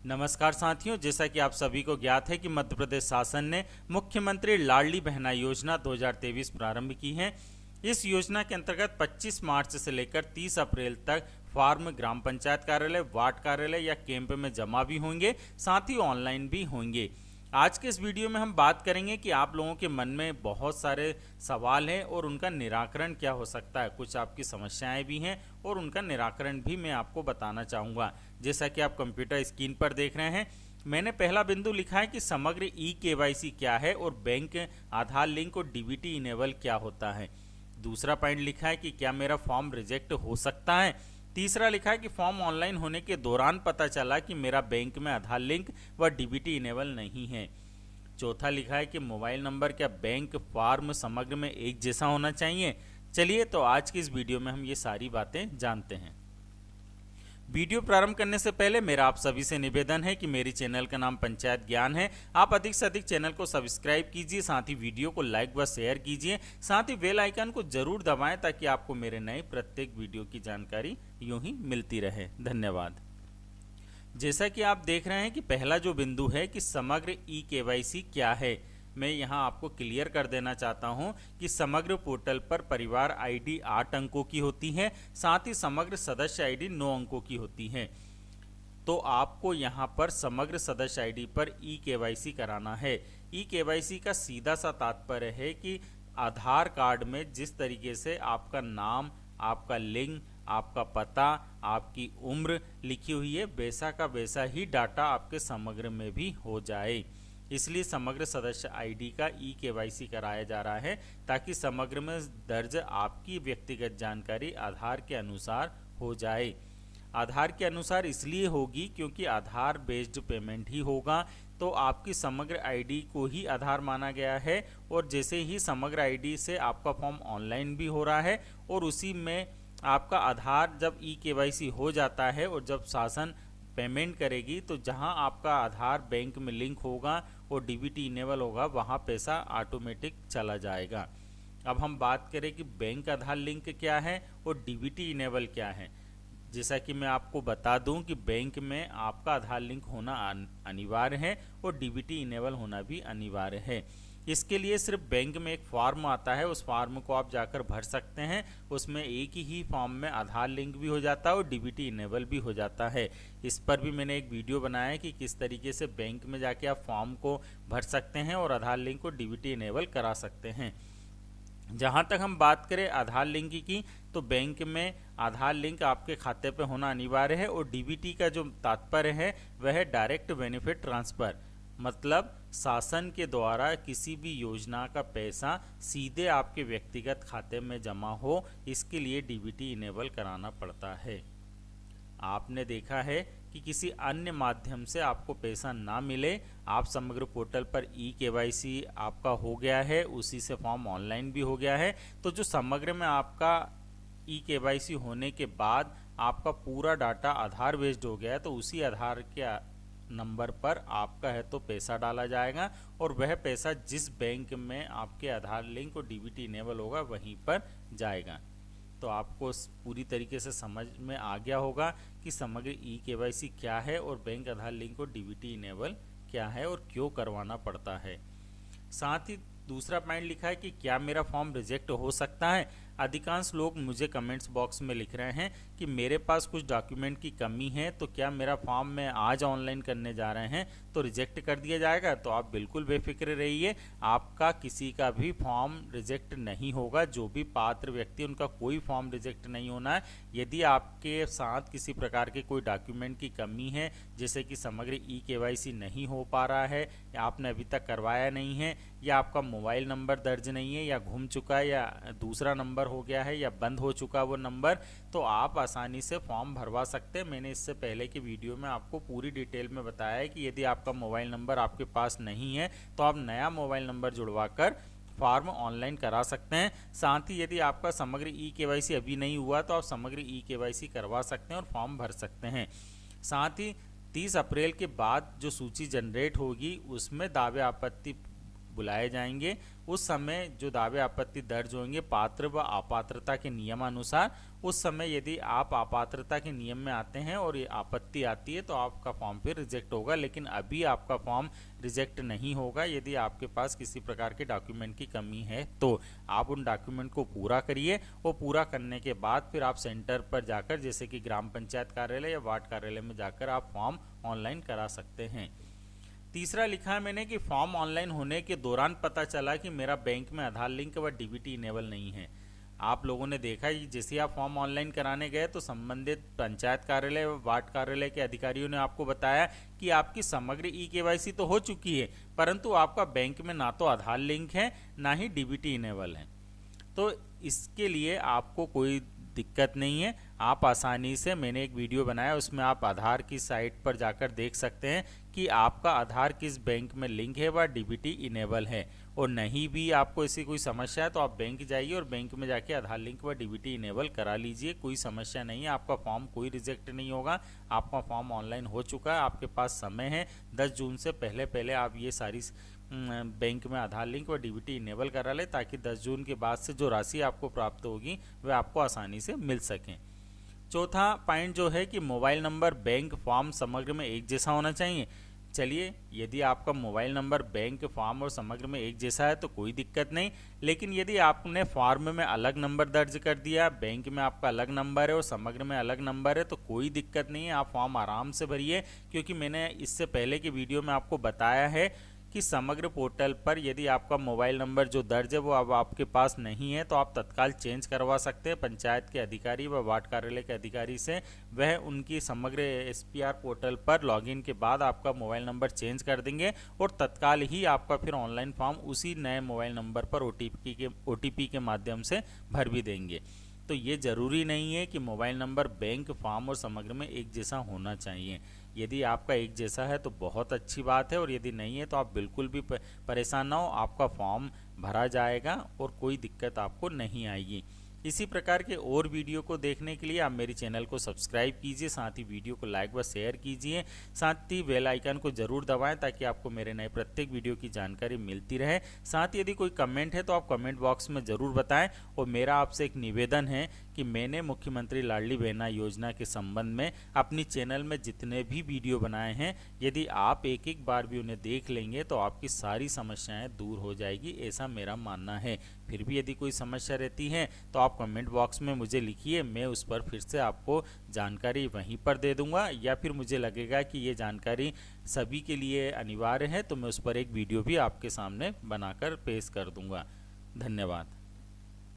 नमस्कार साथियों, जैसा कि आप सभी को ज्ञात है कि मध्य प्रदेश शासन ने मुख्यमंत्री लाडली बहना योजना 2023 प्रारंभ की है। इस योजना के अंतर्गत 25 मार्च से लेकर 30 अप्रैल तक फॉर्म ग्राम पंचायत कार्यालय, वार्ड कार्यालय या कैंप में जमा भी होंगे, साथ ही ऑनलाइन भी होंगे। आज के इस वीडियो में हम बात करेंगे कि आप लोगों के मन में बहुत सारे सवाल हैं और उनका निराकरण क्या हो सकता है। कुछ आपकी समस्याएं भी हैं और उनका निराकरण भी मैं आपको बताना चाहूँगा। जैसा कि आप कंप्यूटर स्क्रीन पर देख रहे हैं, मैंने पहला बिंदु लिखा है कि समग्र ई-केवाईसी क्या है और बैंक आधार लिंक और डीबीटी इनेबल क्या होता है। दूसरा पॉइंट लिखा है कि क्या मेरा फॉर्म रिजेक्ट हो सकता है। तीसरा लिखा है कि फॉर्म ऑनलाइन होने के दौरान पता चला कि मेरा बैंक में आधार लिंक व डीबीटी इनेबल नहीं है। चौथा लिखा है कि मोबाइल नंबर क्या बैंक फॉर्म समग्र में एक जैसा होना चाहिए। चलिए तो आज की इस वीडियो में हम ये सारी बातें जानते हैं। वीडियो प्रारंभ करने से पहले मेरा आप सभी से निवेदन है कि मेरी चैनल का नाम पंचायत ज्ञान है। आप अधिक से अधिक चैनल को सब्सक्राइब कीजिए, साथ ही वीडियो को लाइक व शेयर कीजिए, साथ ही बेल आइकन को जरूर दबाएं ताकि आपको मेरे नए प्रत्येक वीडियो की जानकारी यूं ही मिलती रहे। धन्यवाद। जैसा कि आप देख रहे हैं कि पहला जो बिंदु है कि समग्र ई-केवाईसी क्या है, मैं यहां आपको क्लियर कर देना चाहता हूं कि समग्र पोर्टल पर परिवार आईडी 8 अंकों की होती है, साथ ही समग्र सदस्य आईडी 9 अंकों की होती है। तो आपको यहां पर समग्र सदस्य आईडी पर ई-केवाईसी कराना है। ई-केवाईसी का सीधा सा तात्पर्य है कि आधार कार्ड में जिस तरीके से आपका नाम, आपका लिंग, आपका पता, आपकी उम्र लिखी हुई है, वैसा का वैसा ही डाटा आपके समग्र में भी हो जाए। इसलिए समग्र सदस्य आईडी का ई-केवाईसी कराया जा रहा है ताकि समग्र में दर्ज आपकी व्यक्तिगत जानकारी आधार के अनुसार हो जाए। आधार के अनुसार इसलिए होगी क्योंकि आधार बेस्ड पेमेंट ही होगा, तो आपकी समग्र आईडी को ही आधार माना गया है। और जैसे ही समग्र आईडी से आपका फॉर्म ऑनलाइन भी हो रहा है और उसी में आपका आधार जब ई-केवाईसी हो जाता है और जब शासन पेमेंट करेगी तो जहां आपका आधार बैंक में लिंक होगा और डीबीटी इनेबल होगा, वहां पैसा ऑटोमेटिक चला जाएगा। अब हम बात करें कि बैंक आधार लिंक क्या है और डीबीटी इनेबल क्या है। जैसा कि मैं आपको बता दूं कि बैंक में आपका आधार लिंक होना अनिवार्य है और डीबीटी इनेबल होना भी अनिवार्य है। इसके लिए सिर्फ बैंक में एक फॉर्म आता है, उस फॉर्म को आप जाकर भर सकते हैं। उसमें एक ही फॉर्म में आधार लिंक भी हो जाता है और डीबीटी इनेबल भी हो जाता है। इस पर भी मैंने एक वीडियो बनाया है कि किस तरीके से बैंक में जाके आप फॉर्म को भर सकते हैं और आधार लिंक को डीबीटी इनेबल करा सकते हैं। जहां तक हम बात करें आधार लिंक की, तो बैंक में आधार लिंक आपके खाते पे होना अनिवार्य है और डीबीटी का जो तात्पर्य है वह है डायरेक्ट बेनिफिट ट्रांसफ़र, मतलब शासन के द्वारा किसी भी योजना का पैसा सीधे आपके व्यक्तिगत खाते में जमा हो, इसके लिए डीबीटी इनेबल कराना पड़ता है। आपने देखा है कि किसी अन्य माध्यम से आपको पैसा ना मिले, आप समग्र पोर्टल पर ई-केवाईसी आपका हो गया है, उसी से फॉर्म ऑनलाइन भी हो गया है, तो जो समग्र में आपका ई-केवाईसी होने के बाद आपका पूरा डाटा आधार बेस्ड हो गया है, तो उसी आधार के नंबर पर आपका है तो पैसा डाला जाएगा और वह पैसा जिस बैंक में आपके आधार लिंक और डीबीटी इनेबल होगा वहीं पर जाएगा। तो आपको पूरी तरीके से समझ में आ गया होगा कि समग्र ई-केवाईसी क्या है और बैंक आधार लिंक और डीबीटी इनेबल क्या है और क्यों करवाना पड़ता है। साथ ही दूसरा पॉइंट लिखा है कि क्या मेरा फॉर्म रिजेक्ट हो सकता है। अधिकांश लोग मुझे कमेंट्स बॉक्स में लिख रहे हैं कि मेरे पास कुछ डॉक्यूमेंट की कमी है, तो क्या मेरा फॉर्म मैं आज ऑनलाइन करने जा रहे हैं तो रिजेक्ट कर दिया जाएगा। तो आप बिल्कुल बेफिक्र रहिए, आपका किसी का भी फॉर्म रिजेक्ट नहीं होगा। जो भी पात्र व्यक्ति, उनका कोई फॉर्म रिजेक्ट नहीं होना है। यदि आपके साथ किसी प्रकार के कोई डॉक्यूमेंट की कमी है, जैसे कि समग्र ई-केवाईसी नहीं हो पा रहा है, या आपने अभी तक करवाया नहीं है, या आपका मोबाइल नंबर दर्ज नहीं है, या घूम चुका है, या दूसरा नंबर हो गया है, या बंद हो चुका वो नंबर, तो आप आसानी से फॉर्म भरवा सकते हैं। मैंने इससे पहले की वीडियो में आपको पूरी डिटेल में बताया है कि यदि आपका मोबाइल नंबर आपके पास नहीं है तो आप नया मोबाइल नंबर जुड़वाकर फॉर्म ऑनलाइन करा सकते हैं। साथ ही यदि आपका समग्र ई-केवाईसी अभी नहीं हुआ तो आप समग्र ई-केवाईसी करवा सकते हैं और फॉर्म भर सकते हैं। साथ ही 30 अप्रैल के बाद जो सूची जनरेट होगी उसमें दावे आपत्ति बुलाए जाएंगे उस समय जो दावे आपत्ति दर्ज होंगे पात्र व अपात्रता के नियमानुसार, उस समय यदि आप अपात्रता के नियम में आते हैं और ये आपत्ति आती है तो आपका फॉर्म फिर रिजेक्ट होगा। लेकिन अभी आपका फॉर्म रिजेक्ट नहीं होगा यदि आपके पास किसी प्रकार के डॉक्यूमेंट की कमी है तो आप उन डॉक्यूमेंट को पूरा करिए और पूरा करने के बाद फिर आप सेंटर पर जाकर, जैसे कि ग्राम पंचायत कार्यालय या वार्ड कार्यालय में जाकर आप फॉर्म ऑनलाइन करा सकते हैं। तीसरा लिखा है मैंने कि फॉर्म ऑनलाइन होने के दौरान पता चला कि मेरा बैंक में आधार लिंक व डीबीटी इनेबल नहीं है। आप लोगों ने देखा कि जैसे आप फॉर्म ऑनलाइन कराने गए तो संबंधित पंचायत कार्यालय व वार्ड कार्यालय के अधिकारियों ने आपको बताया कि आपकी समग्र ई-केवाईसी तो हो चुकी है, परंतु आपका बैंक में ना तो आधार लिंक है ना ही डीबीटी इनेबल है। तो इसके लिए आपको कोई दिक्कत नहीं है, आप आसानी से, मैंने एक वीडियो बनाया उसमें आप आधार की साइट पर जाकर देख सकते हैं कि आपका आधार किस बैंक में लिंक है व डीबीटी इनेबल है। और नहीं भी आपको ऐसी कोई समस्या है तो आप बैंक जाइए और बैंक में जाके आधार लिंक व डीबीटी इनेबल करा लीजिए, कोई समस्या नहीं है, आपका फॉर्म कोई रिजेक्ट नहीं होगा। आपका फॉर्म ऑनलाइन हो चुका है, आपके पास समय है, 10 जून से पहले आप ये सारी बैंक में आधार लिंक व डीबीटी इनेबल करा ले ताकि 10 जून के बाद से जो राशि आपको प्राप्त होगी वह आपको आसानी से मिल सके। चौथा पॉइंट जो है कि मोबाइल नंबर बैंक फॉर्म समग्र में एक जैसा होना चाहिए। चलिए, यदि आपका मोबाइल नंबर बैंक फॉर्म और समग्र में एक जैसा है तो कोई दिक्कत नहीं, लेकिन यदि आपने फॉर्म में अलग नंबर दर्ज कर दिया, बैंक में आपका अलग नंबर है और समग्र में अलग नंबर है तो कोई दिक्कत नहीं है, आप फॉर्म आराम से भरिए। क्योंकि मैंने इससे पहले के वीडियो में आपको बताया है कि समग्र पोर्टल पर यदि आपका मोबाइल नंबर जो दर्ज है वो अब आपके पास नहीं है तो आप तत्काल चेंज करवा सकते हैं पंचायत के अधिकारी व वार्ड कार्यालय के अधिकारी से। वह उनकी समग्र SPR पोर्टल पर लॉगिन के बाद आपका मोबाइल नंबर चेंज कर देंगे और तत्काल ही आपका फिर ऑनलाइन फॉर्म उसी नए मोबाइल नंबर पर OTP के माध्यम से भर भी देंगे। तो ये ज़रूरी नहीं है कि मोबाइल नंबर बैंक फॉर्म और समग्र में एक जैसा होना चाहिए। यदि आपका एक जैसा है तो बहुत अच्छी बात है और यदि नहीं है तो आप बिल्कुल भी परेशान ना हो, आपका फॉर्म भरा जाएगा और कोई दिक्कत आपको नहीं आएगी। इसी प्रकार के और वीडियो को देखने के लिए आप मेरे चैनल को सब्सक्राइब कीजिए, साथ ही वीडियो को लाइक व शेयर कीजिए, साथ ही बेल आइकन को जरूर दबाएं ताकि आपको मेरे नए प्रत्येक वीडियो की जानकारी मिलती रहे। साथ ही यदि कोई कमेंट है तो आप कमेंट बॉक्स में ज़रूर बताएं। और मेरा आपसे एक निवेदन है कि मैंने मुख्यमंत्री लाडली बहना योजना के संबंध में अपनी चैनल में जितने भी वीडियो बनाए हैं, यदि आप एक एक बार भी उन्हें देख लेंगे तो आपकी सारी समस्याएं दूर हो जाएगी, ऐसा मेरा मानना है। फिर भी यदि कोई समस्या रहती है तो आप कमेंट बॉक्स में मुझे लिखिए, मैं उस पर फिर से आपको जानकारी वहीं पर दे दूंगा, या फिर मुझे लगेगा कि ये जानकारी सभी के लिए अनिवार्य है तो मैं उस पर एक वीडियो भी आपके सामने बनाकर पेश कर दूंगा। धन्यवाद।